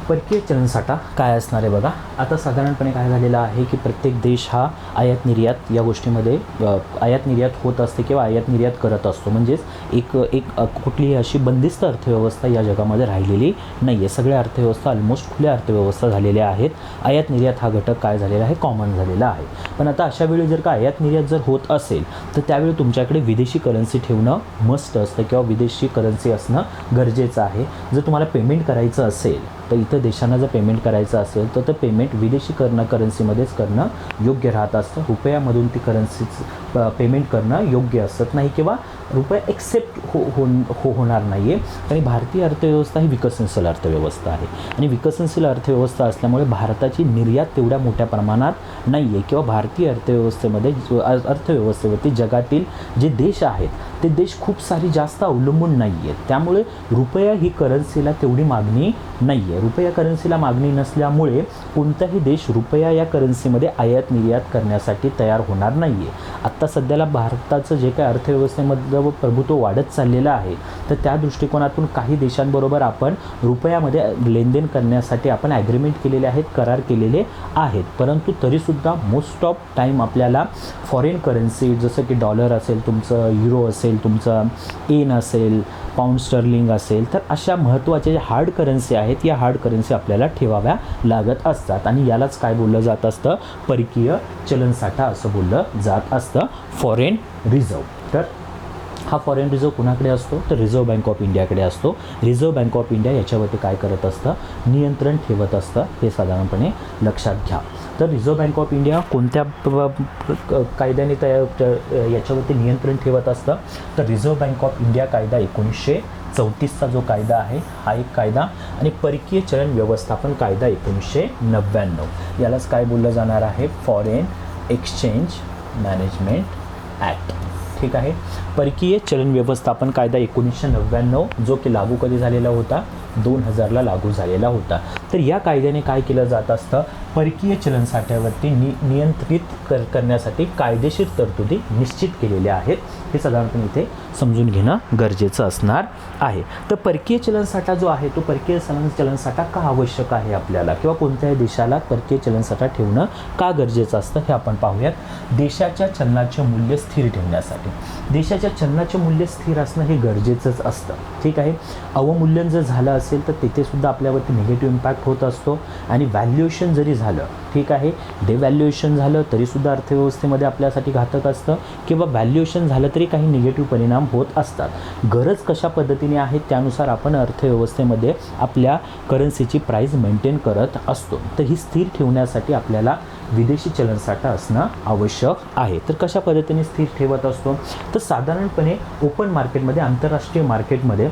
परकीय चलनसाठा काय असणार आहे बघा. आता साधारणपणे काय झालेलं आहे की प्रत्येक देश हा आयात निर्यात या गोष्टीमध्ये आयात निर्यात होत असते किंवा आयात निर्यात करत असतो. म्हणजेच एक कुठलीही अशी बंदिस्त अर्थव्यवस्था या जगामध्ये राहिलेली नाही आहे. सगळ्या अर्थव्यवस्था ऑलमोस्ट खुल्या अर्थव्यवस्था झालेल्या आहेत. आयात निर्यात हा घटक काय झालेला आहे, कॉमन झालेला आहे. पण आता अशा वेळी जर का आयात निर्यात जर होत असेल तर त्यावेळी तुमच्याकडे विदेशी करन्सी ठेवणं मस्ट असतं किंवा विदेशी करन्सी असणं गरजेचं आहे. जर तुम्हाला पेमेंट करायचं असेल तर इतर देशांना जर पेमेंट करायचं असेल तर पेमेंट विदेशी करन्सीमध्येच करणं योग्य राहत असतं. रुपयामधून ती करन्सीच पेमेंट करणं योग्य असत नाही किंवा रुपया एक्सेप्ट होणार नाही आहे. आणि भारतीय अर्थव्यवस्था ही विकसनशील अर्थव्यवस्था आहे आणि विकसनशील अर्थव्यवस्था असल्यामुळे भारताची निर्यात तेवढ्या मोठ्या प्रमाणात नाही आहे किंवा भारतीय अर्थव्यवस्थेवरती जगातील जे देश आहेत ते देश खूप सारी जास्त अवलंबून नाही आहेत. त्यामुळे रुपया ही करन्सीला तेवढी मागणी नाही आहे. रुपया करन्सीला मागणी नसल्यामुळे कोणताही देश रुपया या करन्सीमध्ये आयात निर्यात करण्यासाठी तयार होणार नाही आहे. आत्ता सध्याला भारताचं जे काही अर्थव्यवस्थेमध्ये प्रभुत्व वाढत चाललेलं आहे तर त्या दृष्टिकोनातून काही देशांबरोबर आपण रुपयामध्ये लेनदेन करण्यासाठी आपण ॲग्रीमेंट केलेले आहेत, करार केलेले आहेत. परंतु तरीसुद्धा मोस्ट ऑफ टाईम आपल्याला फॉरेन करन्सी जसं की डॉलर असेल, तुमचं युरो असेल, तुमचं येन असेल, पाऊंड स्टर्लिंग असेल, तर अशा महत्त्वाच्या ज्या हार्ड करन्सी आहेत या हार्ड करन्सी आपल्याला ठेवाव्या लागत असतात. आणि यालाच काय बोललं जात असतं, परकीय चलनसाठा असं बोललं जात असतं, फॉरेन रिझर्व. तर हा फॉरेन रिझर्व कुणाकडे असतो तर रिझर्व्ह बँक ऑफ इंडियाकडे असतो. रिझर्व्ह बँक ऑफ इंडिया याच्यावरती काय करत असतं, नियंत्रण ठेवत असतं. हे साधारणपणे लक्षात घ्या. तर रिझर्व्ह बँक ऑफ इंडिया कोणत्या कायद्याने याच्यावरती नियंत्रण ठेवत असतं तर रिझर्व्ह बँक ऑफ इंडिया कायदा 1934चा जो कायदा आहे हा एक कायदा आणि परकीय चलन व्यवस्थापन कायदा 1999 यालाच काय बोललं जाणार आहे, फॉरेन एक्सचेंज मॅनेजमेंट ॲक्ट. ठीक आहे. परकीय चलन व्यवस्थापन कायदा 1999 जो की लागू कधी झालेला होता, 2000ला लागू झालेला होता. तर या कायद्याने काय केलं जात असतं, परकीय चलनसाठ्यावरती नियंत्रित करण्यासाठी कायदेशीर तरतुदी निश्चित केलेल्या आहेत. हे साधारणपणे इथे समजून घेणं गरजेचं असणार आहे. तर परकीय चलनसाठा जो आहे तो परकीय चलनसाठा का आवश्यक आहे आपल्याला किंवा कोणत्याही देशाला परकीय चलनसाठा ठेवणं का गरजेचं असतं हे आपण पाहूयात. देशाच्या चलनाचे मूल्य स्थिर ठेवण्यासाठी. देशाच्या चलनाचे मूल्य स्थिर असणं हे गरजेचंच असतं. ठीक आहे. अवमूल्यन जर झालं असेल तर तिथे सुद्धा आपल्यावरती निगेटिव्ह इम्पॅक्ट होत असतो आणि व्हॅल्युएशन जरी झालं, ठीक आहे, डेव्हॅल्युएशन झालं तरीसुद्धा अर्थव्यवस्थेमध्ये आपल्यासाठी घातक असतं किंवा व्हॅल्युएशन झालं तरी काही निगेटिव्ह परिणाम होत असतात. गरज कशा पद्धतीने आहे त्यानुसार आपण अर्थव्यवस्थेमध्ये आपल्या करन्सीची प्राईस मेंटेन करत असतो. तर ही स्थिर ठेवण्यासाठी आपल्याला विदेशी चलनसाठा असणं आवश्यक आहे. तर कशा पद्धतीने स्थिर ठेवत असतो तर साधारणपणे ओपन मार्केटमध्ये, आंतरराष्ट्रीय मार्केटमध्ये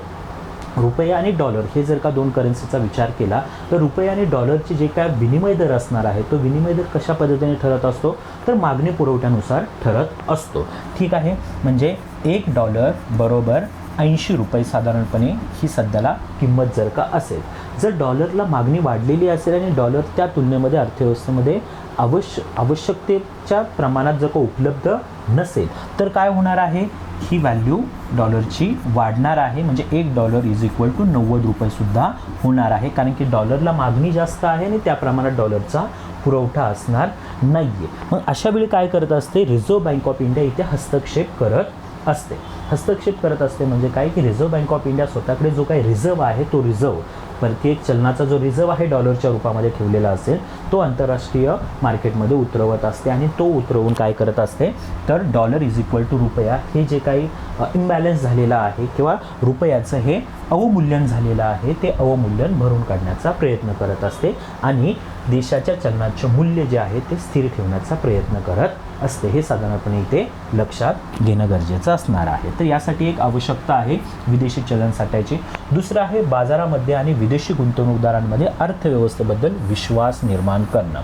रुपया आणि डॉलर हे जर का दोन करन्सीचा विचार केला तर रुपया आणि डॉलरचे जे काय विनिमय दर असणार आहे तो विनिमय दर कशा पद्धतीने ठरत असतो तर मागणी पुरवठ्यानुसार ठरत असतो. ठीक आहे. म्हणजे $1 बरोबर 80 रुपये साधारणपणे ही सध्याला किंमत जर का असेल. जर डॉलरला मागणी वाढलेली असेल आणि डॉलर त्या तुलनेमध्ये अर्थव्यवस्थेमध्ये आवश्यकतेच्या प्रमाणात जर का उपलब्ध नसेल तर काय होणार आहे, ही व्हॅल्यू डॉलरची वाढणार आहे. म्हणजे $1 = 90 रुपयेसुद्धा होणार आहे. कारण की डॉलरला मागणी जास्त आहे आणि त्या प्रमाणात डॉलरचा पुरवठा असणार नाही आहे. मग अशा वेळी काय करत असते, रिझर्व्ह बँक ऑफ इंडिया इथे हस्तक्षेप करत असते. हस्तक्षेप करत असते म्हणजे काय की रिझर्व्ह बँक ऑफ इंडिया स्वतःकडे जो काही रिझर्व्ह आहे तो रिझर्व्ह परकीय चलनाचा जो रिझर्व्ह आहे डॉलरच्या रूपामध्ये ठेवलेला असेल तो आंतरराष्ट्रीय मार्केटमध्ये उतरवत असते आणि तो उतरवून काय करत असते तर $= रुपया हे जे काही इम्बॅलन्स झालेलं आहे किंवा रुपयाचं हे अवमूल्यन झालेलं आहे ते अवमूल्यन भरून काढण्याचा प्रयत्न करत असते आणि देशाच्या चलनाचे मूल्य जे आहे ते स्थिर ठेवण्याचा प्रयत्न करत असते. हे साधारणपणे इथे लक्षात घेणं गरजेचं असणार आहे. तर यासाठी एक आवश्यकता आहे विदेशी चलनसाठ्याची. दुसरं आहे बाजारामध्ये आणि विदेशी गुंतवणूकदारांमध्ये अर्थव्यवस्थेबद्दल विश्वास निर्माण करणं.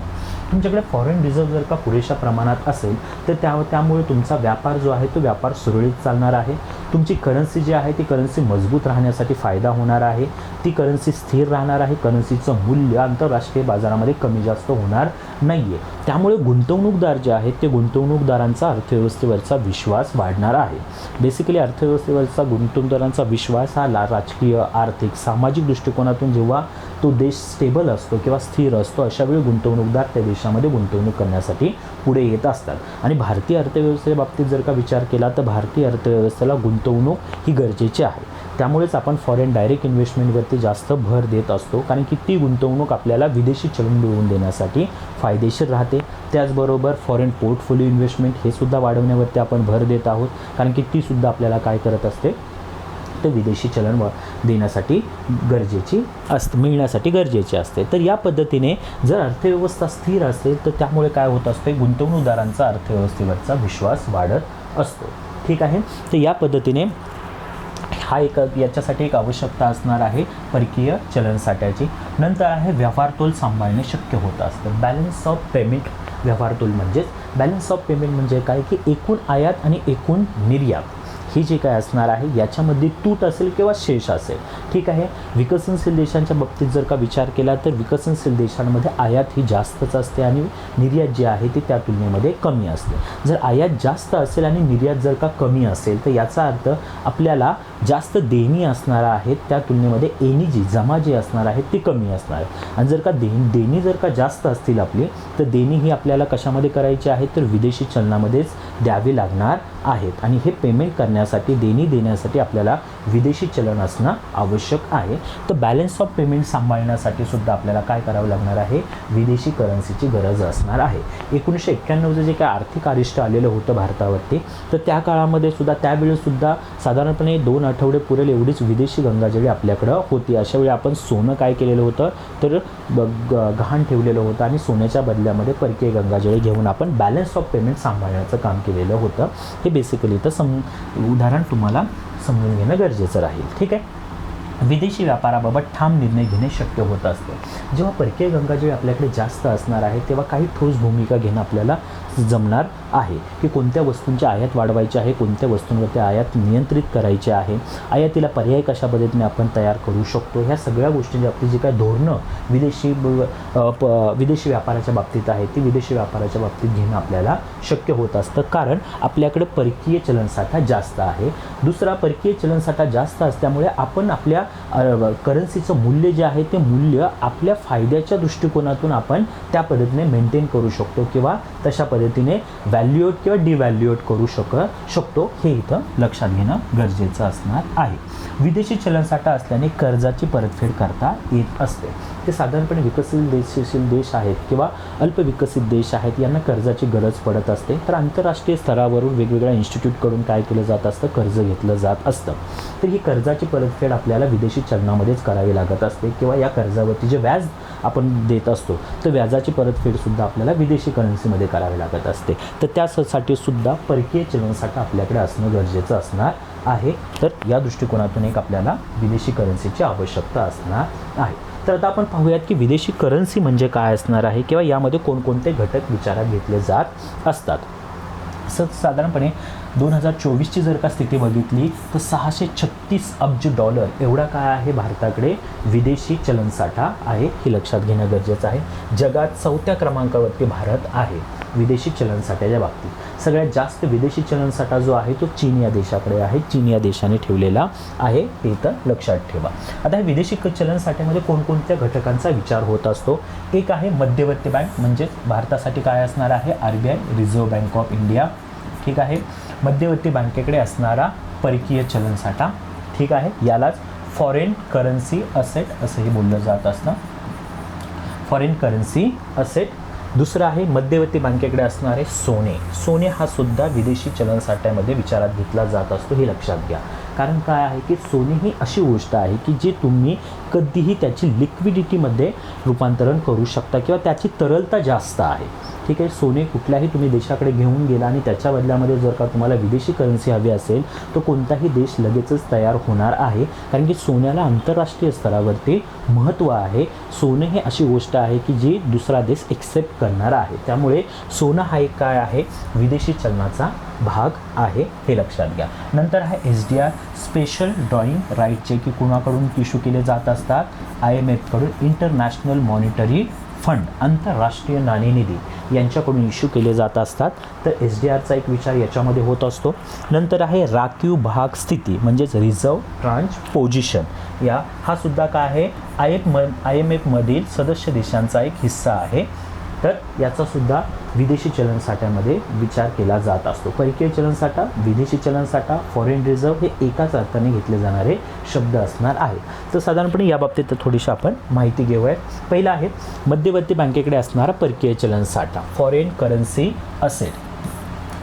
तुमच्याकडे फॉरेन रिझर्व्ह जर का पुरेशा प्रमाणात असेल तर त्यामुळे तुमचा व्यापार जो आहे तो व्यापार सुरळीत चालणार आहे. तुमची करन्सी जी आहे ती करन्सी मजबूत राहण्यासाठी फायदा होणार आहे. ती करन्सी स्थिर राहणार आहे. करन्सीचं मूल्य आंतरराष्ट्रीय बाजारामध्ये कमी जास्त होणार नाही आहे. त्यामुळे गुंतवणूकदार जे आहेत ते गुंतवणूकदारांचा अर्थव्यवस्थेवरचा विश्वास वाढणार आहे. बेसिकली अर्थव्यवस्थेवरचा गुंतवणूकदारांचा विश्वास हा राजकीय, आर्थिक, सामाजिक दृष्टिकोनातून जेव्हा तो देश स्टेबल असतो किंवा स्थिर असतो अशावेळी गुंतवणूकदार त्या देशामध्ये गुंतवणूक करण्यासाठी पुढे येत असतात. आणि भारतीय अर्थव्यवस्थेच्या बाबतीत जर का विचार केला तर भारतीय अर्थव्यवस्थेला गुंतवणूक ही गरजेची आहे. त्यामुळेच आपण फॉरेन डायरेक्ट इन्व्हेस्टमेंटवरती जास्त भर देत असतो, कारण की ती गुंतवणूक आपल्याला विदेशी चलन मिळवून देण्यासाठी फायदेशीर राहते. त्याचबरोबर फॉरेन पोर्टफोलिओ इन्व्हेस्टमेंट हे सुद्धा वाढवण्यावरती आपण भर देत आहोत, कारण की ती सुद्धा आपल्याला काय करत असते तर विदेशी चलन देण्यासाठी गरजेची असते, मिळण्यासाठी गरजेची असते. तर या पद्धतीने जर अर्थव्यवस्था स्थिर असेल तर त्यामुळे काय होत असते, गुंतवणूकदारांचा अर्थव्यवस्थेवरचा विश्वास वाढत असतो. ठीक आहे. तर या पद्धतीने याच्यासाठी एक आवश्यकता असणार आहे परकीय चलन साठ्याची. नंतर आहे व्यवहारतोल सांभाळणे शक्य होत असतं. बॅलन्स ऑफ पेमेंट व्यवहारतोल म्हणजेच बॅलन्स ऑफ पेमेंट म्हणजे काय की एकूण आयात आणि एकूण निर्यात ही जी काय असणार आहे याच्यामध्ये तूट असेल किंवा शेष असेल. ठीक आहे. विकसनशील देशांच्या बाबतीत जर का विचार केला तर विकसनशील देशांमध्ये आयात ही जास्तच असते आणि निर्यात जी आहे ती त्या तुलनेमध्ये कमी असते. जर आयात जास्त असेल आणि निर्यात जर का कमी असेल तर याचा अर्थ आपल्याला जास्त देणी असणार आहेत त्या तुलनेमध्ये एनी जी जमा जी असणार आहे ती कमी असणार आहे. आणि जर का देणी जर का जास्त असतील आपली तर देणी ही आपल्याला कशामध्ये करायची आहे तर विदेशी चलनामध्येच द्यावी लागणार आहेत. आणि हे पेमेंट करण्यासाठी, देणी देण्यासाठी आपल्याला विदेशी चलन असणं आवश्यक आहे. तर बॅलन्स ऑफ पेमेंट सांभाळण्यासाठी सुद्धा आपल्याला काय करावं लागणार आहे, विदेशी करन्सीची गरज असणार आहे. 1991चं जे काय आर्थिक अरिष्ट आलेलं होतं भारतावरती तर त्या काळामध्ये सुद्धा त्यावेळेसुद्धा साधारणपणे 2 आठवडे पुरेल एवढीच विदेशी गंगाजळी आपल्याकडं होती. अशा वेळी आपण सोनं काय केलेलं होतं तर गहाण ठेवलेलं होतं आणि सोन्याच्या बदल्यामध्ये परकीय गंगाजळी घेऊन आपण बॅलन्स ऑफ पेमेंट सांभाळण्याचं काम केलेलं होतं. हे बेसिकली तर उदाहरण तुम्हाला समजून घेणं गरजेचं राहील. ठीक आहे. विदेशी व्यापाराबाबत ठाम निर्णय घेणे शक्य होत असते. जेव्हा परकीय गंगाजळी आपल्याकडे जास्त असणार आहे तेव्हा काही ठोस भूमिका घेणं आपल्याला जमणार आहे की कोणत्या वस्तूंची आयात वाढवायची आहे, कोणत्या वस्तूंवरती आयात नियंत्रित करायची आहे, आयातीला पर्याय कशा पद्धतीने आपण तयार करू शकतो. ह्या सगळ्या गोष्टींची आपली जी काय धोरणं विदेशी व्यापाराच्या बाबतीत आहे ती विदेशी व्यापाराच्या बाबतीत घेणं आपल्याला शक्य होत असतं, कारण आपल्याकडे परकीय चलनसाठा जास्त आहे. दुसरा, परकीय चलनसाठा जास्त असल्यामुळे आपण आपल्या करन्सीचं मूल्य जे आहे ते मूल्य आपल्या फायद्याच्या दृष्टिकोनातून आपण त्या पद्धतीने मेंटेन करू शकतो किंवा तशा पद्धतीने व्हॅल्युएट किंवा डिव्हॅल्युएट करू शकतो. हे इथं लक्षात घेणं गरजेचं असणार आहे. विदेशी चलनसाठा असल्याने कर्जाची परतफेड करता येत असते. ते साधारणपणे विकसनशील देश आहेत किंवा अल्पविकसित देश आहेत यांना कर्जाची गरज पडत असते. तर आंतरराष्ट्रीय स्तरावरून वेगवेगळ्या इन्स्टिट्यूटकडून काय केलं जात असतं, कर्ज घेतलं जात असतं. तर ही कर्जाची परतफेड आपल्याला विदेशी चलनामध्येच करावी लागत असते किंवा या कर्जावरती जे व्याज आपण देत असतो तर व्याजाची परतफेडसुद्धा आपल्याला विदेशी करन्सीमध्ये करावी लागत असते. तर त्यासाठी सुद्धा परकीय चलनसाठा आपल्याकडे असणं गरजेचं असणार आहे. तर या दृष्टिकोनातून एक आपल्याला विदेशी करन्सीची आवश्यकता असणार आहे. तर आता आपण पाहूयात की विदेशी करन्सी म्हणजे काय असणार आहे किंवा यामध्ये कोणकोणते घटक विचारात घेतले जात असतात. साधारणपणे 2024ची जर का स्थिती बघितली तर $636 अब्ज एवढा काय आहे भारताकडे विदेशी चलनसाठा आहे, हे लक्षात घेणं गरजेचं आहे. जगात 4थ्या क्रमांकावरती भारत आहे विदेशी चलनसाठ्याच्या बाबतीत. सगळ्यात जास्त विदेशी चलनसाठा जो आहे तो चीन या देशाकडे आहे. चीन या देशाने ठेवलेला आहे, हे इथं लक्षात ठेवा. आता हे विदेशी चलनसाठ्यामध्ये कोणकोणत्या घटकांचा विचार होत असतो. एक आहे मध्यवर्ती बँक, म्हणजेच भारतासाठी काय असणार आहे, RBI, reserve bank of India. ठीक आहे. मध्यवर्ती बँकेकडे असणारा परकीय चलनसाठा. ठीक आहे. यालाच फॉरेन करन्सी असेट असंही बोललं जात असतं, फॉरेन करन्सी असेट. दुसरं आहे मध्यवर्ती बँकेकडे असणारे सोने हा सुद्धा विदेशी चलनसाठ्यामध्ये विचारात घेतला जात असतो, हे लक्षात घ्या. कारण काय आहे की सोने ही अशी गोष्ट आहे की जी तुम्ही कधीही त्याची लिक्विडिटीमध्ये रूपांतरण करू शकता किंवा त्याची तरलता जास्त आहे. ठीक आहे. सोने कुठल्याही तुम्ही देशाकडे घेऊन गेला आणि त्याच्या बदल्यामध्ये जर का तुम्हाला विदेशी करन्सी हवी असेल तर कोणताही देश लगेचच तयार होणार आहे, कारण की सोन्याला आंतरराष्ट्रीय स्तरावरती महत्त्व आहे. सोनं हे अशी गोष्ट आहे की जी दुसरा देश एक्सेप्ट करणार आहे. त्यामुळे सोनं हा एक काय आहे, विदेशी चलनाचा भाग आहे, हे लक्षात घ्या. नंतर आहे SDR स्पेशल ड्रॉइंग राईट, जे की कुणाकडून इश्यू केले जात असतात, IMF कडून, इंटरनॅशनल मॉनिटरी फंड, आंतरराष्ट्रीय नाणेनिधी यांच्याकडून इश्यू केले जात असतात. तर SDRचा एक विचार याच्यामध्ये होत असतो. नंतर आहे राखीव भाग स्थिती म्हणजेच रिझर्व ट्रांच पोझिशन, हा सुद्धा काय आहे, IMF मधील सदस्य देशांचा एक हिस्सा आहे. तर याचा सुद्धा विदेशी चलन साठ्यामध्ये विचार केला जात असतो. परकीय चलन साठा, विदेशी चलन साठा, फॉरेन रिझर्व हे एकाच अर्थाने घेतले जाणारे शब्द असणार आहेत. तर साधारणपणे या बाबतीत थोडीशी आपण माहिती घेऊयात. पहिला आहे मध्यवर्ती बँकेकडे असणारा परकीय चलन साठा, फॉरेन करन्सी असेट.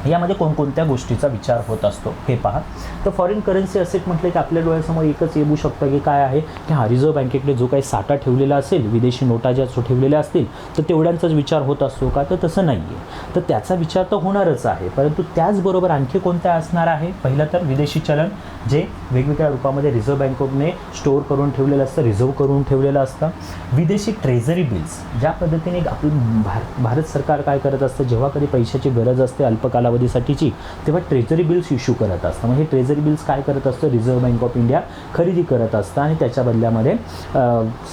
यामध्ये कोणकोणत्या गोष्टीचा विचार होत असतो हे पहा. तर फॉरेन करन्सी असेट म्हटलं की आपल्या डोळ्यासमोर एकच येऊ शकतं की काय आहे की हा रिझर्व्ह बँकेकडे जो काही साठा ठेवलेला असेल, विदेशी नोटा ज्या ठेवलेल्या असतील तर तेवढ्यांचाच विचार होत असतो का, तर तसं नाही आहे. तर त्याचा विचार तर होणारच आहे, परंतु त्याचबरोबर आणखी कोणत्या असणार आहे. पहिलं तर विदेशी चलन, जे वेगवेगळ्या रूपामध्ये रिझर्व्ह बँकेने स्टोअर करून ठेवलेलं असतं, रिझर्व्ह करून ठेवलेलं असतं. विदेशी ट्रेझरी बिल्स, ज्या पद्धतीने आपलं भारत सरकार काय करत असतं, जेव्हा कधी पैशाची गरज असते अल्पकालावधीसाठीची, तेव्हा ट्रेझरी बिल्स इश्यू करत असतं. मग हे ट्रेझरी बिल्स काय करत असतं, रिझर्व्ह बँक ऑफ इंडिया खरेदी करत असतं आणि त्याच्या बदल्यामध्ये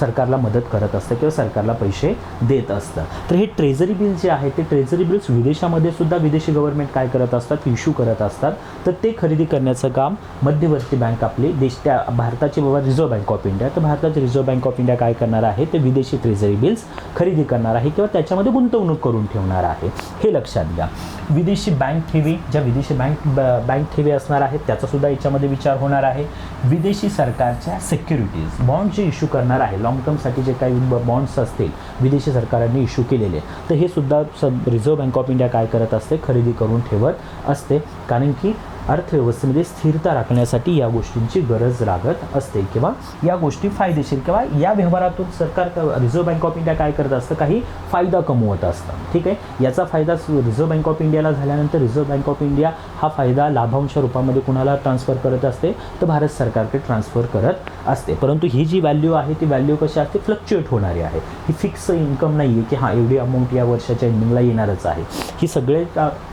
सरकारला मदत करत असतं किंवा सरकारला पैसे देत असतं. तर हे ट्रेझरी बिल्स जे आहे, ते ट्रेझरी बिल्स विदेशामध्ये सुद्धा विदेशी गव्हर्नमेंट काय करत असतात, इश्यू करत असतात. तर ते खरेदी करण्याचं काम मध्यवर्ती बँक आपली त्या भारताची बाबा रिझर्व्ह बँक ऑफ इंडिया, तर भारताची रिझर्व्ह बँक ऑफ इंडिया काय करणार आहे, ते विदेशी ट्रेझरी बिल्स खरेदी करणार आहे किंवा त्याच्यामध्ये गुंतवणूक करून ठेवणार आहे, हे लक्षात घ्या. विदेशी बँक ठेवी, ज्या विदेशी बँक ठेवी असणार आहेत त्याचा सुद्धा याच्यामध्ये विचार होणार आहे. विदेशी सरकारच्या सिक्युरिटीज, बॉन्ड जे इश्यू करणार आहे, लॉंग टर्मसाठी जे काही बॉन्ड्स असतील विदेशी सरकारांनी इश्यू केलेले, तर हे सुद्धा रिझर्व्ह बँक ऑफ इंडिया काय करत असते, खरेदी करून ठेवत असते. कारण की अर्थव्यवस्थेमध्ये स्थिरता राखण्यासाठी या गोष्टींची गरज लागत असते किंवा या गोष्टी फायदेशीर किंवा या व्यवहारातून सरकार, रिझर्व्ह बँक ऑफ इंडिया काय करत असतं, काही फायदा कमवत असतं. ठीक आहे. याचा फायदा रिझर्व्ह बँक ऑफ इंडियाला झाल्यानंतर रिझर्व्ह बँक ऑफ इंडिया हा फायदा लाभांश रूपामध्ये कुणाला ट्रान्सफर करत असते, तर भारत सरकारकडे ट्रान्सफर करत असते. परंतु ही जी व्हॅल्यू आहे ती व्हॅल्यू कशी असते, फ्लक्च्युएट होणारी आहे. ही फिक्स इन्कम नाही आहे की हां एवढी अमाऊंट या वर्षाच्या एंडिंगला येणारच आहे. ही सगळे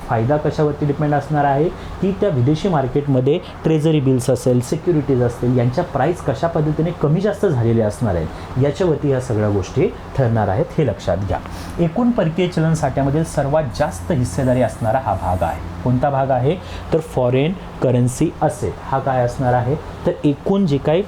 फायदा कशावरती डिपेंड असणार आहे की त्या विदेशी मार्केटमध्ये ट्रेझरी बिल्स असेल, सिक्युरिटीज असतील, यांच्या प्राईस कशा पद्धतीने कमी जास्त झालेल्या असणार आहेत, याच्यावरती या सगळ्या गोष्टी ठरणार आहेत, हे लक्षात घ्या. एकूण परकीय चलन साठ्यामधील सर्वात जास्त हिस्सेदारी असणारा हा भाग आहे. कोणता भाग आहे, तर फॉरेन करन्सी असेट हा काय असणार आहे, तर एकूण जे काही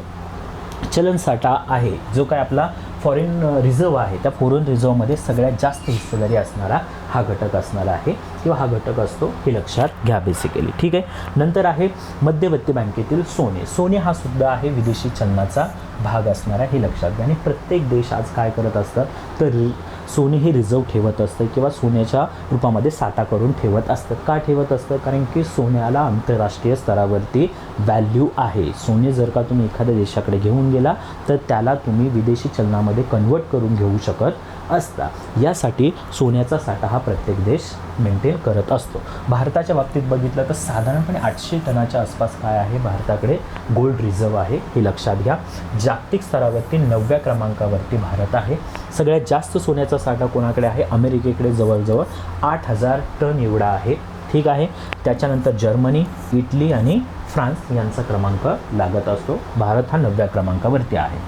चलन साठा आहे, जो काय आपला फॉरेन रिझर्व्ह आहे, त्या फॉरेन रिझर्व्हमध्ये सगळ्यात जास्त हिस्सेदारी असणारा हा घटक असणार आहे किंवा हा घटक असतो, हे लक्षात घ्या बेसिकली. ठीक आहे. नंतर आहे मध्यवर्ती बँकेतील सोने. सोने हा सुद्धा आहे विदेशी चलनाचा भाग असणारा, हे लक्षात घ्या. आणि प्रत्येक देश आज काय करत असतात, तर सोने हे रिझर्व्ह ठेवत असतं किंवा सोन्याच्या रूपामध्ये साठा करून ठेवत असतं. का ठेवत असतं, कारण की सोन्याला आंतरराष्ट्रीय स्तरावरती व्हॅल्यू आहे. सोने जर का तुम्ही एखाद्या देशाकडे घेऊन गेला तर त्याला तुम्ही विदेशी चलनामध्ये कन्वर्ट करून घेऊ शकत असता. यासाठी सोन्याचा साठा हा प्रत्येक देश मेंटेन करत असतो. भारताच्या बाबतीत बघितलं तर साधारणपणे 800 टनाच्या आसपास काय आहे, भारताकडे गोल्ड रिझर्व्ह आहे, हे लक्षात घ्या. जागतिक स्तरावरती 9व्या क्रमांकावरती भारत आहे. सगळ्यात जास्त सोन्याचा साठा कोणाकडे आहे, अमेरिकेकडे जवळजवळ 8000 टन एवढा आहे. ठीक आहे. त्याच्यानंतर जर्मनी, इटली आणि फ्रान्स यांचा क्रमांक लागत असतो. भारत हा 9व्या क्रमांकावरती आहे.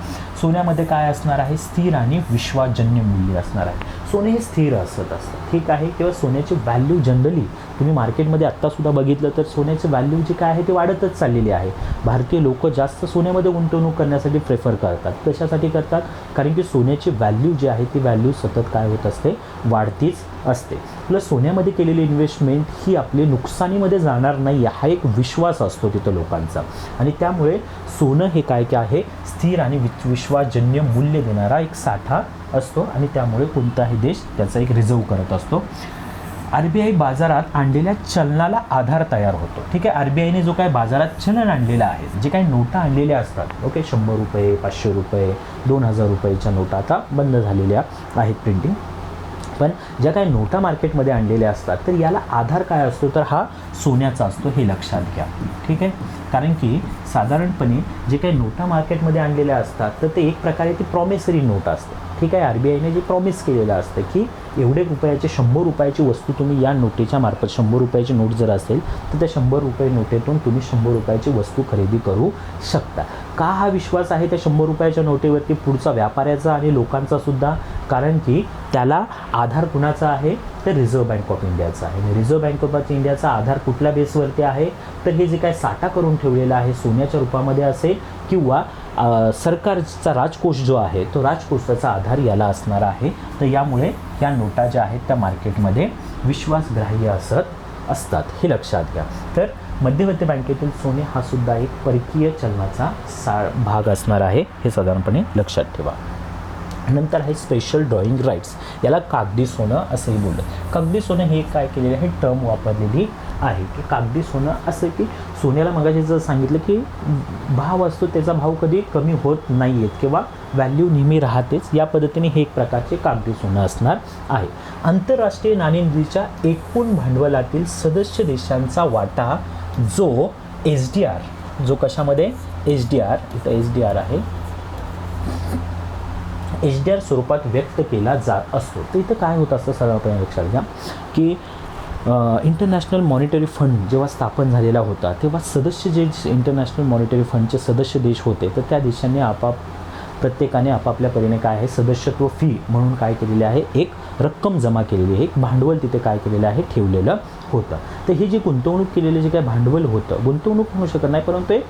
सोन्यामध्ये काय असणार आहे, स्थिर आणि विश्वासजन्य मूल्य असणार आहे. सोने हे स्थिर असत असतं. ठीक आहे. किंवा सोन्याची व्हॅल्यू जनरली तुम्ही मार्केटमध्ये आत्तासुद्धा बघितलं तर सोन्याची व्हॅल्यू जी काय आहे ती वाढतच चाललेली आहे. भारतीय लोक जास्त सोन्यामध्ये गुंतवणूक करण्यासाठी प्रेफर करतात. कशासाठी करतात, कारण की सोन्याची व्हॅल्यू जी आहे ती व्हॅल्यू सतत काय होत असते, वाढतीच असते. प्लस सोन्यामध्ये केलेली इन्व्हेस्टमेंट ही आपली नुकसानीमध्ये जाणार नाही, हा एक विश्वास असतो तिथं लोकांचा. आणि त्यामुळे सोनं हे काय आहे, स्थिर आणि विश्वासजन्य मूल्य देणारा एक साठा असतो आणि त्यामुळे कोणताही देश त्याचा एक रिझर्व्ह करत असतो. RBI बाजारात आणलेल्या चलनाला आधार तयार होतो. ठीक आहे. RBIने जो काय बाजारात चलन आणलेलं आहे, जे काही नोटा आणलेल्या असतात, ओके, 100 रुपये, 500 रुपये, 2000 रुपयेच्या नोटा आता बंद झालेल्या आहेत प्रिंटिंग. पण ज्या काही नोटा मार्केटमध्ये आणलेल्या असतात तर याला आधार काय असतो तर हा सोन्याचा असतो, हे लक्षात घ्या. ठीक आहे, कारण की साधारणपणे जे काही नोटा मार्केटमध्ये आणलेल्या असतात तर ते एक प्रकारे ती प्रॉमिसरी नोट असते. ठीक आहे, RBIने जे प्रॉमिस केलेलं असतं की एवढे रुपयाचे 100 रुपयाची वस्तू तुम्ही या नोटेच्या मार्फत, 100 रुपयाची नोट जर असेल तर त्या 100 रुपये नोटेतून तुम्ही 100 रुपयाची वस्तू खरेदी करू शकता. का हा विश्वास आहे त्या 100 रुपयाच्या नोटेवरती पुढचा व्यापाऱ्याचा आणि लोकांचा सुद्धा? कारण की त्याला आधार कुणाचा आहे तर रिझर्व्ह बँक ऑफ इंडियाचा आहे. रिझर्व्ह बँक ऑफ इंडियाचा आधार कुठल्या बेसवरती आहे तर हे जे काय साठा करून ठेवलेला आहे सोन्याच्या रूपामध्ये असेल किंवा सरकारचा राजकोष जो आहे तो राजकोषाचा आधार याला असणार आहे. तर यामुळे या नोटा ज्या आहेत त्या मार्केटमध्ये विश्वासग्राह्य असतात, हे लक्षात घ्या. तर मध्यवर्ती बँकेतील सोने हा सुद्धा एक परकीय चलनाचा भाग असणार आहे, हे साधारणपणे लक्षात ठेवा. नंतर आहे स्पेशल ड्रॉइंग राईट्स, याला कागदी सोनं असंही बोललं. कागदी सोनं हे काय केलेलं आहे, टर्म वापरलेली आहे की कागदी सोनं, असं की सोन्याला मगाशी जर सांगितलं की भाव असतो त्याचा भाव कधी कमी होत नाही आहेत किंवा व्हॅल्यू नेहमी राहतेच, या पद्धतीने हे एक प्रकारचे कागदी सोनं असणार आहे. आंतरराष्ट्रीय नाणेनिधीच्या एकूण भांडवलातील सदस्य देशांचा वाटा जो SDR, जो कशामध्ये SDR, इथं SDR आहे, SDR स्वरूपात व्यक्त केला जात असतो. तर इथं काय होत असतं सर्वप्रथम लक्षात घ्या की इंटरनॅशनल मॉनिटरी फंड जेव्हा स्थापन झालेला होता तेव्हा सदस्य जे इंटरनॅशनल मॉनिटरी फंडचे सदस्य देश होते तर त्या देशांनी प्रत्येकाने आपापल्या परीने काय आहे सदस्यत्व फी म्हणून काय केलेले आहे, एक रक्कम जमा केलेली आहे, एक भांडवल तिथे काय केलेलं आहे ठेवलेलं होतं. तर हे जे गुंतवणूक केलेलं जे काय भांडवल होतं, गुंतवणूक म्हणू शकत नाही परंतु एक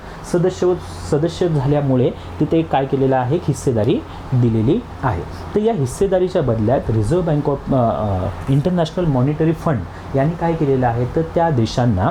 सदस्य झाल्यामुळे तिथे काय केलेलं आहे, हिस्सेदारी दिलेली आहे. तर या हिस्सेदारीच्या बदल्यात reserve bank of international monetary fund यांनी काय केलेलं आहे तर त्या देशांना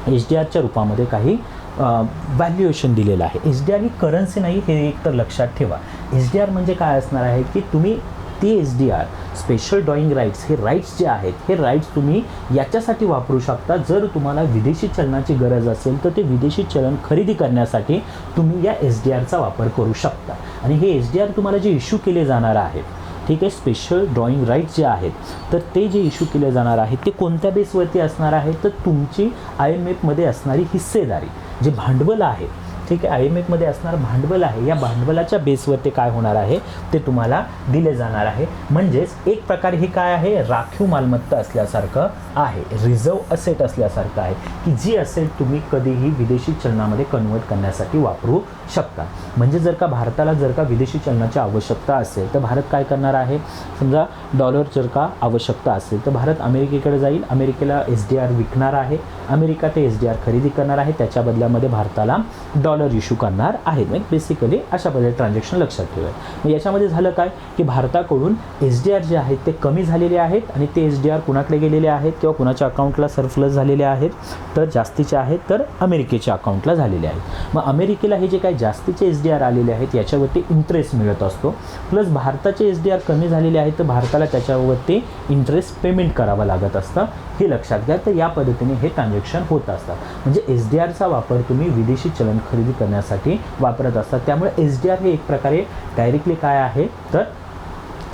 SDRच्या रूपामध्ये काही व्हॅल्युएशन दिलेलं आहे. SDR ही करन्सी नाही, हे एक तर लक्षात ठेवा. SDR म्हणजे काय असणार आहे की तुम्ही ते SDR स्पेशल ड्रॉइंग राईट्स, हे राईट्स जे आहेत हे राईट्स तुम्ही याच्यासाठी वापरू शकता जर तुम्हाला विदेशी चलनाची गरज असेल तर ते विदेशी चलन खरेदी करण्यासाठी तुम्ही या SDRचा वापर करू शकता. आणि हे SDR तुम्हाला जे इश्यू केले जाणार आहेत, ठीक आहे, स्पेशल ड्रॉइंग राईट्स जे आहेत तर ते जे इश्यू केले जाणार आहेत ते कोणत्या बेसवरती असणार आहे तर तुमची IMFमध्ये असणारी हिस्सेदारी, जे भांडवल आहे, ठीक आहे, IMFमध्ये असणारं भांडवल आहे, या भांडवलाच्या बेसवरती काय होणार आहे ते तुम्हाला दिले जाणार आहे. म्हणजेच एक प्रकारे हे काय आहे, राखीव मालमत्ता असल्यासारखं आहे, रिझर्व्ह असेट असल्यासारखं आहे की जी असेट तुम्ही कधीही विदेशी चलनामध्ये कन्वर्ट करण्यासाठी वापरू शकता. म्हणजे जर का भारताला जर का विदेशी चलनाची आवश्यकता असेल तर भारत काय करणार आहे, समजा डॉलर जर का आवश्यकता असेल तर भारत अमेरिकेकडे जाईल, अमेरिकेला SDR विकणार आहे, अमेरिका ते SDR खरेदी करणार आहे, त्याच्या बदल्यामध्ये भारताला डॉलर इश्यू करणार आहे. म्हणजे बेसिकली अशा पद्धतीने ट्रान्झॅक्शन लक्षात ठेवा. मग याच्यामध्ये झालं काय की भारताकडून SDR जे आहेत ते कमी झालेले आहेत आणि ते SDR कुणाकडे गेलेले आहेत किंवा कुणाच्या अकाउंटला सरप्लस झालेले आहेत तर जास्तीचे आहेत तर अमेरिकेच्या अकाउंटला झालेले आहेत. मग अमेरिकेला हे जे काही जास्तीचे SDR आलेले आहेत याच्यावरती इंटरेस्ट मिळत असतो, प्लस भारताचे SDR कमी झालेले आहेत तर भारताला त्याच्यावरती इंटरेस्ट पेमेंट करावं लागत असतं, हे लक्षात घ्या. तर या पद्धतीने हे ट्रान्झॅक्शन होत असतात. म्हणजे SDRचा वापर तुम्ही विदेशी चलन खरेदी करण्यासाठी वापरत असतात. त्यामुळे SDR हे एक प्रकारे डायरेक्टली काय आहे तर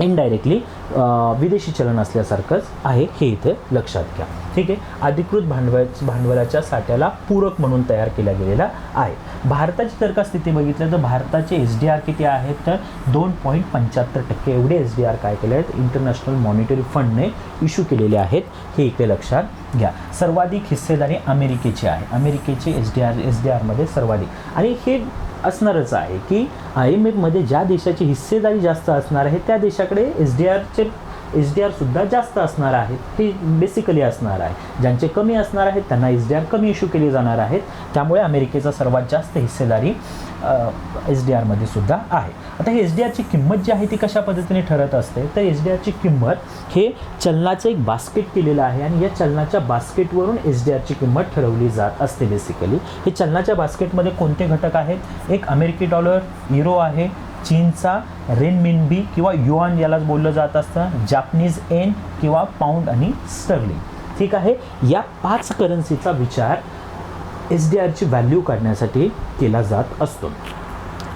इनडायरेक्टली विदेशी चलन असल्यासारखंच आहे, हे इथे लक्षात घ्या. ठीक आहे, अधिकृत भांडवलाच्या साठ्याला पूरक म्हणून तयार केला गेलेला आहे. भारताची जर का स्थिती बघितलं तर भारताचे SDR किती आहेत तर 2.75% एवढे SDR काय केले आहेत इंटरनॅशनल मॉनिटरी फंडने इश्यू केलेले आहेत, हे इथे लक्षात घ्या. सर्वाधिक हिस्सेदारी अमेरिकेची आहे, अमेरिकेचे SDRमध्ये सर्वाधिक, आणि हे असणारच आहे की IMFमध्ये ज्या देशाची हिस्सेदारी जास्त असणार आहे त्या देशाकडे SDR सुद्धा जास्त असणार आहेत, हे बेसिकली असणार आहे. ज्यांचे कमी असणार आहेत त्यांना SDR कमी इश्यू केले जाणार आहेत. त्यामुळे अमेरिकेचा सर्वात जास्त हिस्सेदारी SDRमध्ये सुद्धा आहे. आता हे SDRची किंमत जी आहे ती कशा पद्धतीने ठरत असते तर SDRची किंमत हे चलनाचं एक बास्केट केलेलं आहे आणि या चलनाच्या बास्केटवरून SDRची किंमत ठरवली जात असते. बेसिकली हे चलनाच्या बास्केटमध्ये कोणते घटक आहेत, एक अमेरिकी डॉलर, युरो आहे, चीनचा रेनमिनबी किंवा युआन यालाच बोललं जात असतं, जापनीज येन किंवा पाऊंड आणि स्टर्लिंग. ठीक आहे, या 5 करन्सीचा विचार SDRची व्हॅल्यू काढण्यासाठी केला जात असतो.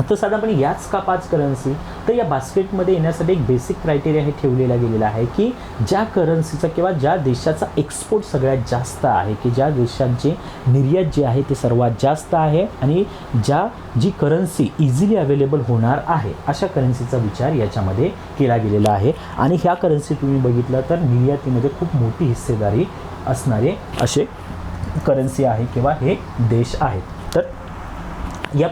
तर साधारणपणे याच का 5 करन्सी, तर या बास्केटमध्ये येण्यासाठी एक बेसिक क्रायटेरिया हे ठेवलेला गेलेला आहे की ज्या करन्सीचा किंवा ज्या देशाचा एक्सपोर्ट सगळ्यात जास्त आहे, की ज्या देशांची निर्यात जी आहे ती सर्वात जास्त आहे आणि जी करन्सी इझिली अवेलेबल होणार आहे अशा करन्सीचा विचार याच्यामध्ये केला गेलेला आहे. आणि ह्या करन्सी तुम्ही बघितलं तर निर्यातीमध्ये खूप मोठी हिस्सेदारी असणारे असे करन्सी आहे किंवा हे देश आहेत. तर या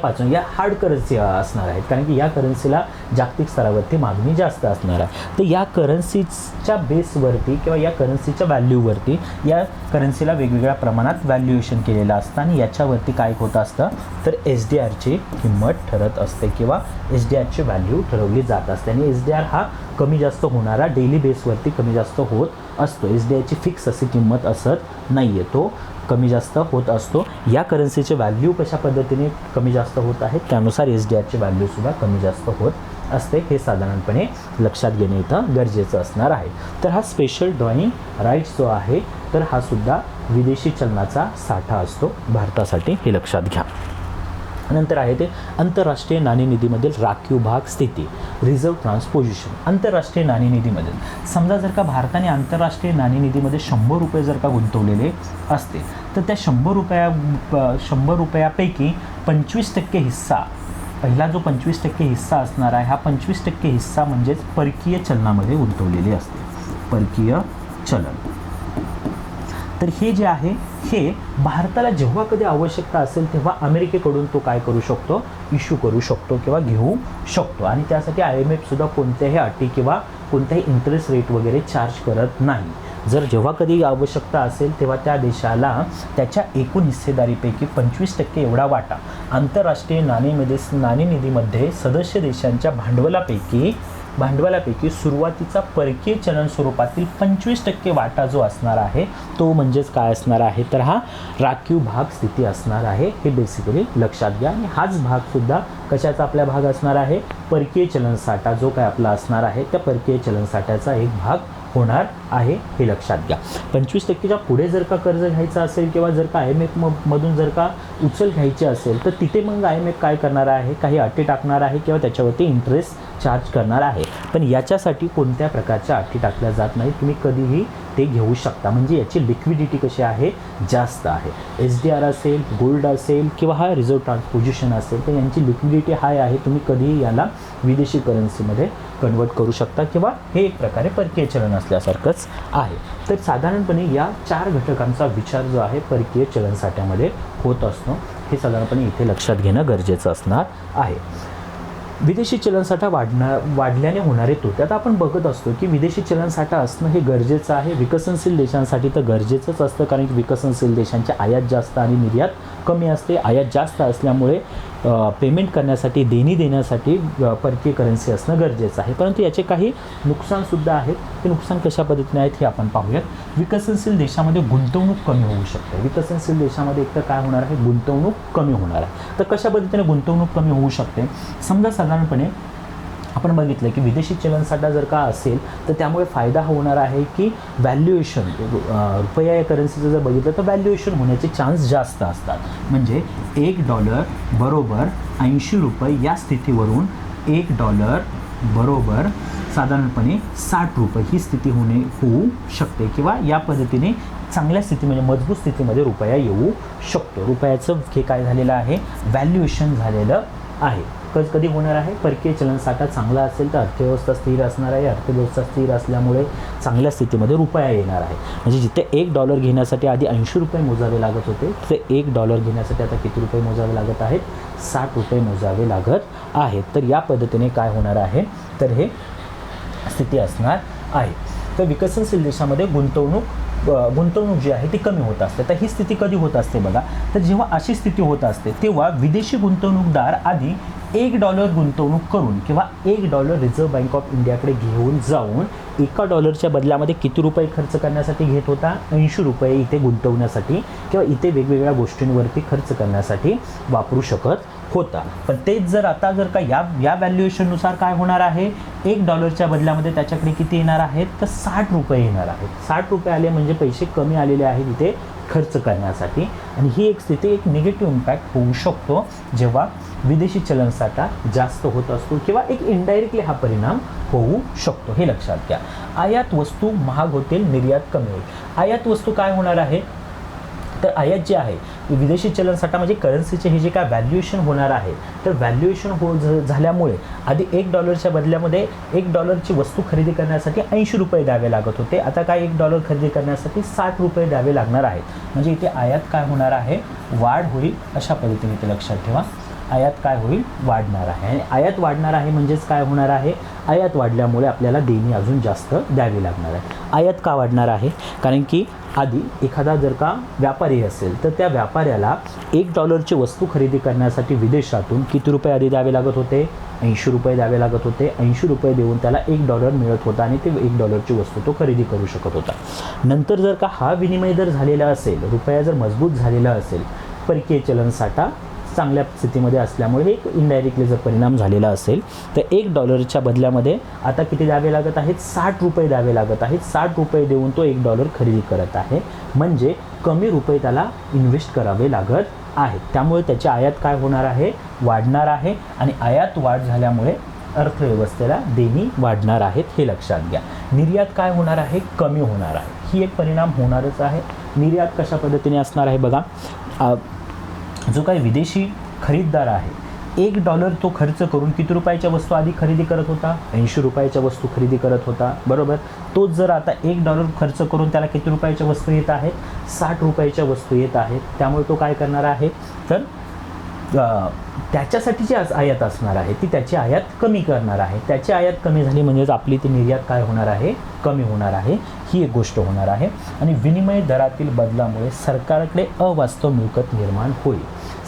हार्ड करन्सी असणार आहेत, कारण की या करन्सीला जागतिक स्तरावरती मागणी जास्त असणार आहे. तर या करन्सीच्या बेसवरती किंवा या करन्सीच्या व्हॅल्यूवरती या करन्सीला वेगवेगळ्या प्रमाणात व्हॅल्युएशन केलेलं असतं आणि याच्यावरती काय होत असतं तर SDRची किंमत ठरत असते किंवा SDRची व्हॅल्यू ठरवली जात असते. आणि SDR हा कमी जास्त होणारा डेली बेसवरती कमी जास्त होत असतो. SDRची फिक्स अशी किंमत असत नाही आहे, तो कमी जास्त होत असतो. या करन्सीचे व्हॅल्यू कशा पद्धतीने कमी जास्त होत आहेत त्यानुसार SDRची व्हॅल्यूसुद्धा कमी जास्त होत असते, हे साधारणपणे लक्षात घेणे इथं गरजेचं असणार आहे. तर हा स्पेशल ड्रॉईंग राईट्स जो आहे तर हा सुद्धा विदेशी चलनाचा साठा असतो भारतासाठी, हे लक्षात घ्या. नंतर आहे ते आंतरराष्ट्रीय नाणेनिधीमधील राखीव भाग स्थिती, रिझर्व्ह ट्रान्सपोजिशन. आंतरराष्ट्रीय नाणेनिधीमध्ये समजा जर का भारताने आंतरराष्ट्रीय नाणेनिधीमध्ये 100 रुपये जर का गुंतवलेले असते तर त्या 100 रुपयापैकी 25% हिस्सा, पहिला जो 25% हिस्सा असणार आहे हा 25% हिस्सा म्हणजेच परकीय चलनामध्ये गुंतवलेले असते, परकीय चलन. तर हे जे आहे हे भारताला जेव्हा कधी आवश्यकता असेल तेव्हा अमेरिकेकडून तो काय करू शकतो, इश्यू करू शकतो किंवा घेऊ शकतो. आणि त्यासाठी IMF सुद्धा कोणत्याही अटी किंवा कोणत्याही इंटरेस्ट रेट वगैरे चार्ज करत नाही. जर जेव्हा कधी आवश्यकता असेल तेव्हा त्या देशाला त्याच्या एकूण हिस्सेदारीपैकी 25% एवढा वाटा आंतरराष्ट्रीय नाणेनिधीमध्ये सदस्य देशांच्या भांडवलापैकी सुरुवातीचा परकीय चलन स्वरूपातील 25% वाटा जो असणार आहे तो म्हणजेच काय असणार आहे तर हा राखीव भाग स्थिती असणार आहे, हे बेसिकली लक्षात घ्या. आणि हाच भागसुद्धा कशाचा आपला भाग असणार आहे, परकीय चलन साठा जो काय आपला असणार आहे त्या परकीय चलन साठ्याचा एक भाग होणार आहे, हे लक्षात घ्या. 25%च्या पुढे जर का कर्ज घ्यायचं असेल किंवा जर का IMF मधून जर का उचल घ्यायची असेल तर तिथे मग IMF काय करणार आहे, काही अटी टाकणार आहे किंवा त्याच्यावरती इंटरेस्ट चार्ज करणार आहे. पण याच्यासाठी कोणत्या प्रकारच्या अटी टाकल्या जात नाही, तुम्ही कधीही ते घेऊ शकता. म्हणजे याची लिक्विडिटी कशी आहे, जास्त आहे. SDR असेल, गोल्ड असेल किंवा हा रिझर्व्ह ट्रान्सपोजिशन असेल तर यांची लिक्विडिटी हाय आहे. तुम्ही कधीही याला विदेशी करन्सीमध्ये कन्वर्ट करू शकता किंवा हे एक प्रकारे परकीय चलन असल्यासारखंच आहे. तर साधारणपणे या 4 घटकांचा विचार जो आहे परकीय चलन साठ्यामध्ये होत असतो, हे साधारणपणे इथे लक्षात घेणं गरजेचं असणार आहे. विदेशी चलनसाठा वाढल्याने होणारे तोटे. आता आपण बघत असतो की विदेशी चलनसाठा असणं हे गरजेचं आहे. विकसनशील देशांसाठी तर गरजेचंच असतं, कारण की विकसनशील देशांची आयात जास्त आणि निर्यात कमी असते. आयात जास्त असल्यामुळे पेमेंट करण्यासाठी, देणी देण्यासाठी परकीय करन्सी असणं गरजेचं आहे. परंतु याचे काही नुकसानसुद्धा आहेत. ते नुकसान कशा पद्धतीने आहेत हे आपण पाहूयात. विकसनशील देशामध्ये गुंतवणूक कमी होऊ शकते. विकसनशील देशामध्ये एक तर काय होणार आहे, गुंतवणूक कमी होणार आहे. तर कशा पद्धतीने गुंतवणूक कमी होऊ शकते, समजा साधारणपणे आपण बघितलं की विदेशी चलनसाठा जर का असेल तर त्यामुळे फायदा हा होणार आहे की व्हॅल्युएशन, रुपया या करन्सीचं जर बघितलं तर व्हॅल्युएशन होण्याचे चान्स जास्त असतात. म्हणजे $1 बरोबर 80 रुपये या स्थितीवरून $1 बरोबर साधारणपणे 60 रुपये ही स्थिती होऊ शकते किंवा या पद्धतीने चांगल्या स्थिती म्हणजे मजबूत स्थितीमध्ये रुपया येऊ शकतो. रुपयाचं हे काय झालेलं आहे, व्हॅल्युएशन झालेलं आहे. कधी होणार आहे, परकीय चलनसाठा चांगला असेल तर अर्थव्यवस्था स्थिर असणार आहे. अर्थव्यवस्था स्थिर असल्यामुळे चांगल्या स्थितीमध्ये रुपया येणार आहे. म्हणजे जिथे $1 घेण्यासाठी आधी 80 रुपये मोजावे लागत होते ते $1 घेण्यासाठी आता किती रुपये मोजावे लागत आहेत, 60 रुपये मोजावे लागत आहेत. तर या पद्धतीने काय होणार आहे तर हे स्थिती असणार आहे. तर विकसनशील देशामध्ये गुंतवणूक जी आहे ती कमी होत असते. तर ही स्थिती कधी होत असते बघा, तर जेव्हा अशी स्थिती होत असते तेव्हा विदेशी गुंतवणूकदार आधी $1 गुंतवणूक करून किंवा $1 रिझर्व्ह बँक ऑफ इंडियाकडे घेऊन जाऊन $1च्या बदल्यामध्ये किती रुपये खर्च करण्यासाठी घेत होता, 80 रुपये इथे गुंतवण्यासाठी किंवा इथे वेगवेगळ्या गोष्टींवरती खर्च करण्यासाठी वापरू शकत होता. पण तेच जर का या व्हॅल्युएशननुसार काय होणार आहे, $1च्या बदल्यामध्ये त्याच्याकडे किती येणार आहेत तर 60 रुपये येणार आहेत. 60 रुपये आले म्हणजे पैसे कमी आलेले आहेत इथे खर्च करण्यासाठी. आणि ही एक स्थिती एक निगेटिव्ह इम्पॅक्ट होऊ शकतो जेव्हा विदेशी चलनसाठा जास्त होत असतो किंवा एक इनडायरेक्टली हा परिणाम होऊ शकतो, हे लक्षात घ्या. आयात वस्तू महाग होतील, निर्यात कमी होईल. आयात वस्तू काय होणार आहे, तर आयात जे आहे विदेशी चलनसाठा म्हणजे करन्सीचे हे जे काय व्हॅल्युएशन होणार आहे, तर व्हॅल्युएशन झाल्यामुळे आधी $1 बदल्यामध्ये $1 वस्तू खरेदी करण्यासाठी ₹80 द्यावे लागत होते. आता काय $1 खरेदी करण्यासाठी ₹60 द्यावे लागणार आहेत. म्हणजे इथे आयात काय होणार आहे, वाढ होईल. अशा पद्धतीने ते लक्षात ठेवा. आयात काय होईल, वाढणार आहे. आणि आयात वाढणार आहे म्हणजेच काय होणार आहे, आयात वाढल्यामुळे आपल्याला देणी अजून जास्त द्यावी लागणार आहे. आयात का वाढणार आहे, कारण की आधी एखादा जर का व्यापारी असेल तर त्या व्यापाऱ्याला $1 वस्तू खरेदी करण्यासाठी विदेशातून किती रुपये आधी द्यावे लागत होते, ₹80 द्यावे लागत होते. ₹80 देऊन त्याला $1 मिळत होता आणि ते $1 वस्तू तो खरेदी करू शकत होता. नंतर जर का हा विनिमय दर झालेला असेल, रुपया जर मजबूत झालेला असेल, परकीय चलनसाठा चांगल्या स्थितीमध्ये असल्यामुळे हे एक इनडायरेक्टली जर परिणाम झालेला असेल, तर $1 बदल्यामध्ये आता किती द्यावे लागत आहेत, ₹60 द्यावे लागत आहेत. ₹60 देऊन तो $1 खरेदी करत आहे. म्हणजे कमी रुपये त्याला इन्व्हेस्ट करावे लागत आहेत. त्यामुळे त्याची आयात काय होणार आहे, वाढणार आहे. आणि आयात वाढ झाल्यामुळे अर्थव्यवस्थेला देणी वाढणार आहेत, हे लक्षात घ्या. निर्यात काय होणार आहे, कमी होणार आहे. ही एक परिणाम होणारच आहे. निर्यात कशा पद्धतीने असणार आहे बघा, जो काही विदेशी खरीददार आहे, $1 तो खर्च करून किती रुपयाच्या वस्तू आधी खरेदी करत होता, ₹80 वस्तू खरेदी करत होता, बरोबर. तोच जर आता $1 खर्च करून त्याला किती रुपयाच्या वस्तू येत आहेत, ₹60 वस्तू येत आहेत. त्यामुळे तो काय करणार आहे, तर त्याच्यासाठी जी आयात असणार आहे ती त्याची आयात कमी करणार आहे. त्याची आयात कमी झाली म्हणजेच आपली ती निर्यात काय होणार आहे, कमी होणार आहे. ही एक गोष्ट होणार आहे. आणि विनिमय दरातील बदलामुळे सरकारकडे अवास्तव मिळकत निर्माण होईल.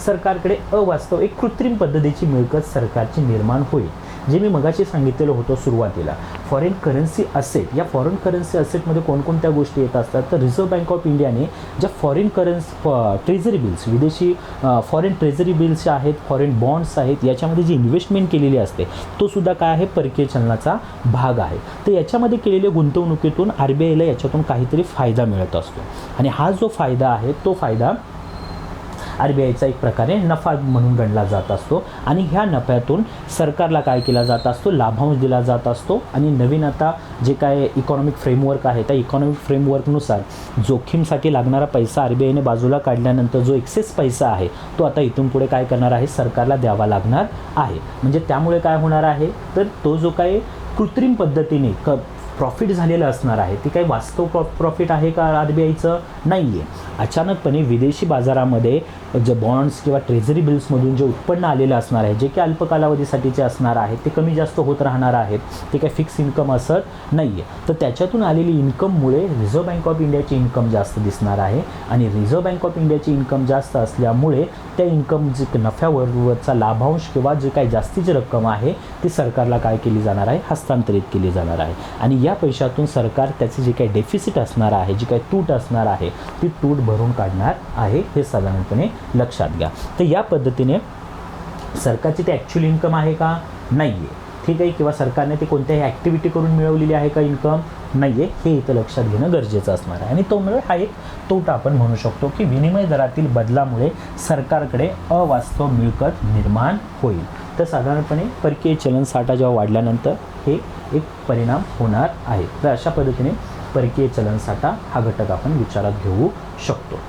सरकारकडे अवास्तव एक कृत्रिम पद्धतीची मिळकत सरकारची निर्माण होईल. जे मी मगाशी सांगितलेलं होतं सुरुवातीला, फॉरेन करन्सी असेट, या फॉरेन करन्सी असेटमध्ये कोणकोणत्या गोष्टी येत असतात, तर रिझर्व्ह बँक ऑफ इंडियाने ज्या फॉरेन ट्रेझरी बिल्स, विदेशी फॉरेन ट्रेझरी बिल्स आहेत, फॉरेन बॉन्ड्स आहेत, याच्यामध्ये जी इन्व्हेस्टमेंट केलेली असते तो सुद्धा काय आहे, परकीय चलनाचा भाग आहे. तर याच्यामध्ये केलेल्या गुंतवणुकीतून RBIला याच्यातून काहीतरी फायदा मिळत असतो. आणि हा जो फायदा आहे तो फायदा RBIचा एक प्रकारे नफा म्हणून गणला जात असतो. आणि ह्या नफ्यातून सरकारला काय केला जात असतो, लाभांश दिला जात असतो. आणि नवीन आता जे काय इकॉनॉमिक फ्रेमवर्क आहे, त्या इकॉनॉमिक फ्रेमवर्कनुसार जोखीमसाठी लागणारा पैसा RBIने बाजूला काढल्यानंतर जो एक्सेस पैसा आहे तो आता इथून पुढे काय करणार आहे, सरकारला द्यावा लागणार आहे. म्हणजे त्यामुळे काय होणार आहे, तर तो जो काही कृत्रिम पद्धतीने प्रॉफिट झालेलं असणार आहे, ती काही वास्तव प्रॉफिट आहे का RBIचं, नाही आहे. अचानकपणे विदेशी बाजारामध्ये जे बॉन्ड्स किंवा ट्रेझरी बिल्समधून जे उत्पन्न आलेलं असणार आहे, जे की अल्प कालावधीसाठीचे असणार आहे, ते कमी जास्त होत राहणार आहेत. ते काही फिक्स इन्कम असत नाही आहे. तर त्याच्यातून आलेली इन्कममुळे रिझर्व्ह बँक ऑफ इंडियाची इन्कम जास्त दिसणार आहे. आणि रिझर्व्ह बँक ऑफ इंडियाची इन्कम जास्त असल्यामुळे त्या इन्कम जे नफ्यावरचा लाभांश किंवा जे काही जास्तीची रक्कम आहे ती सरकारला काय केली जाणार आहे, हस्तांतरित केली जाणार आहे. आणि या पैशातून सरकार त्याचे जे काही डेफिसिट असणार आहे, जी काही तूट असणार आहे, ती तूट भरून काढणार आहे. हे साधारणपणे लक्षात घ्या. तर या पद्धतीने सरकारची ते ॲक्च्युअल इन्कम आहे का, नाही आहे, ठीक आहे, किंवा सरकारने ते कोणत्याही ॲक्टिव्हिटी करून मिळवलेली आहे का इन्कम, नाही आहे, हे इथं लक्षात घेणं गरजेचं असणार आहे. आणि त्यामुळे हा एक तोटा आपण म्हणू शकतो की विनिमय दरातील बदलामुळे सरकारकडे अवास्तव मिळकत निर्माण होईल. तर साधारणपणे परकीय चलनसाठा जेव्हा वाढल्यानंतर हे एक परिणाम होणार आहे. तर अशा पद्धतीने परकीय चलनसाठा हा घटक आपण विचारात घेऊ शकतो.